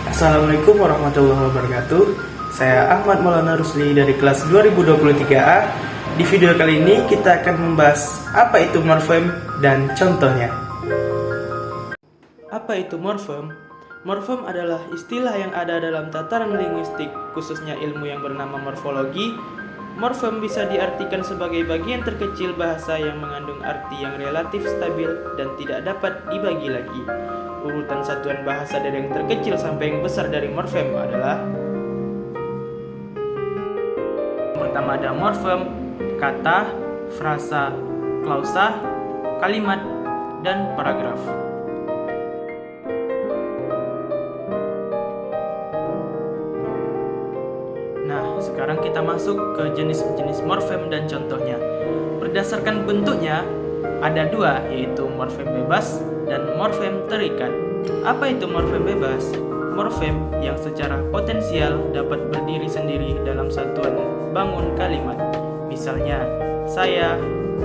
Assalamualaikum warahmatullahi wabarakatuh. Saya Ahmad Maulana Rusli dari kelas 2023A. Di video kali ini kita akan membahas apa itu morfem dan contohnya. Apa itu morfem? Morfem adalah istilah yang ada dalam tataran linguistik, khususnya ilmu yang bernama morfologi. Morfem bisa diartikan sebagai bagian terkecil bahasa yang mengandung arti yang relatif stabil dan tidak dapat dibagi lagi. Urutan satuan bahasa dari yang terkecil sampai yang besar dari morfem adalah: pertama ada morfem, kata, frasa, klausa, kalimat, dan paragraf. Nah, sekarang kita masuk ke jenis-jenis morfem dan contohnya. Berdasarkan bentuknya, ada dua, yaitu morfem bebas dan morfem terikat. Apa itu morfem bebas? Morfem yang secara potensial dapat berdiri sendiri dalam satuan bangun kalimat. Misalnya, saya,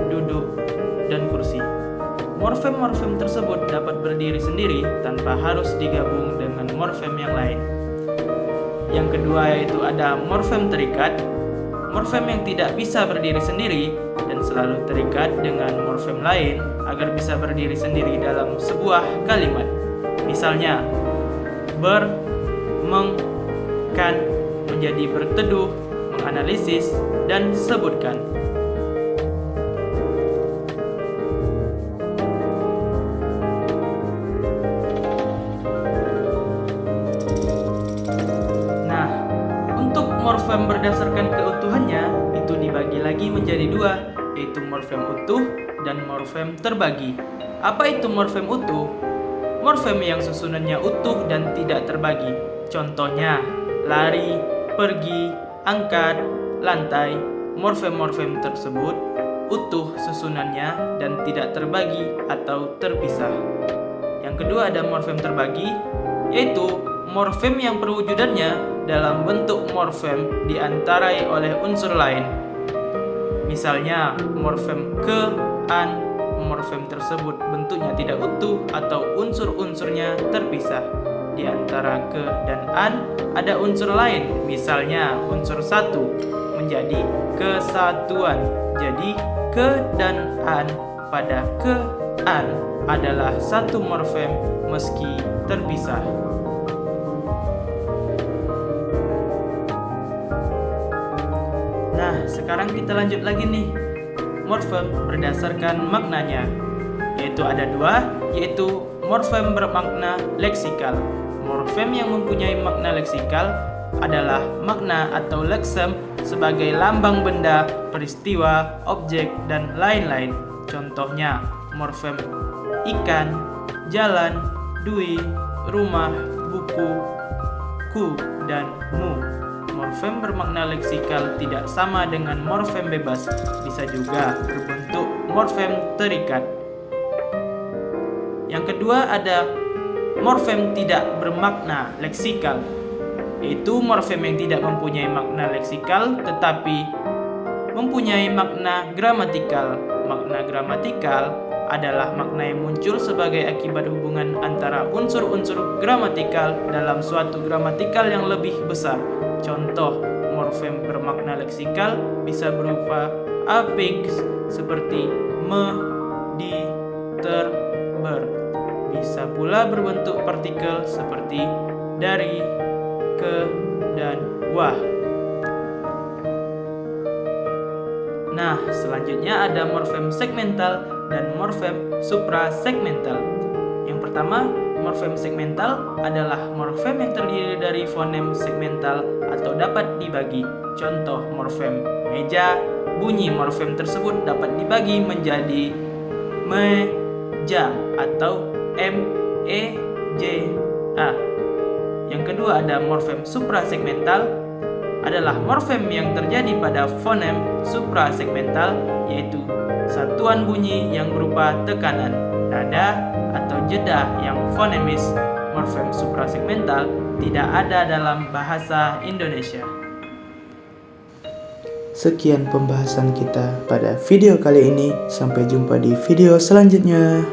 duduk, dan kursi. Morfem-morfem tersebut dapat berdiri sendiri tanpa harus digabung dengan morfem yang lain. Yang kedua yaitu ada morfem terikat. Morfem yang tidak bisa berdiri sendiri dan selalu terikat dengan morfem lain agar bisa berdiri sendiri dalam sebuah kalimat. Misalnya, ber, meng, kan menjadi berteduh, menganalisis, dan sebutkan. Morfem berdasarkan keutuhannya itu dibagi lagi menjadi dua, yaitu morfem utuh dan morfem terbagi. Apa itu morfem utuh? Morfem yang susunannya utuh dan tidak terbagi. Contohnya, lari, pergi, angkat, lantai. Morfem-morfem tersebut utuh susunannya dan tidak terbagi atau terpisah. Yang kedua ada morfem terbagi, yaitu morfem yang perwujudannya dalam bentuk morfem diantarai oleh unsur lain. Misalnya, morfem ke, an, morfem tersebut bentuknya tidak utuh atau unsur-unsurnya terpisah. Di antara ke dan an ada unsur lain, misalnya unsur satu menjadi kesatuan. Jadi, ke dan an pada ke, an adalah satu morfem meski terpisah. Nah, sekarang kita lanjut lagi nih. Morfem berdasarkan maknanya, yaitu ada dua, yaitu morfem bermakna leksikal. Morfem yang mempunyai makna leksikal adalah makna atau leksem sebagai lambang benda, peristiwa, objek, dan lain-lain. Contohnya, morfem ikan, jalan, dui, rumah, buku, ku, dan mu. Morfem bermakna leksikal tidak sama dengan morfem bebas, bisa juga berbentuk morfem terikat. Yang kedua ada morfem tidak bermakna leksikal, yaitu morfem yang tidak mempunyai makna leksikal tetapi mempunyai makna gramatikal. Makna gramatikal adalah makna yang muncul sebagai akibat hubungan antara unsur-unsur gramatikal dalam suatu gramatikal yang lebih besar. Contoh morfem bermakna leksikal bisa berupa afiks seperti me, di, ter, ber. Bisa pula berbentuk partikel seperti dari, ke, dan wah. Nah, selanjutnya ada morfem segmental dan morfem suprasegmental. Yang pertama, morfem segmental adalah morfem yang terdiri dari fonem segmental atau dapat dibagi. Contoh morfem meja, bunyi morfem tersebut dapat dibagi menjadi meja atau m-e-j-a. Yang kedua ada morfem suprasegmental, adalah morfem yang terjadi pada fonem suprasegmental, yaitu satuan bunyi yang berupa tekanan, nada, atau jeda yang fonemis. Morfem suprasegmental tidak ada dalam bahasa Indonesia. Sekian pembahasan kita pada video kali ini. Sampai jumpa di video selanjutnya.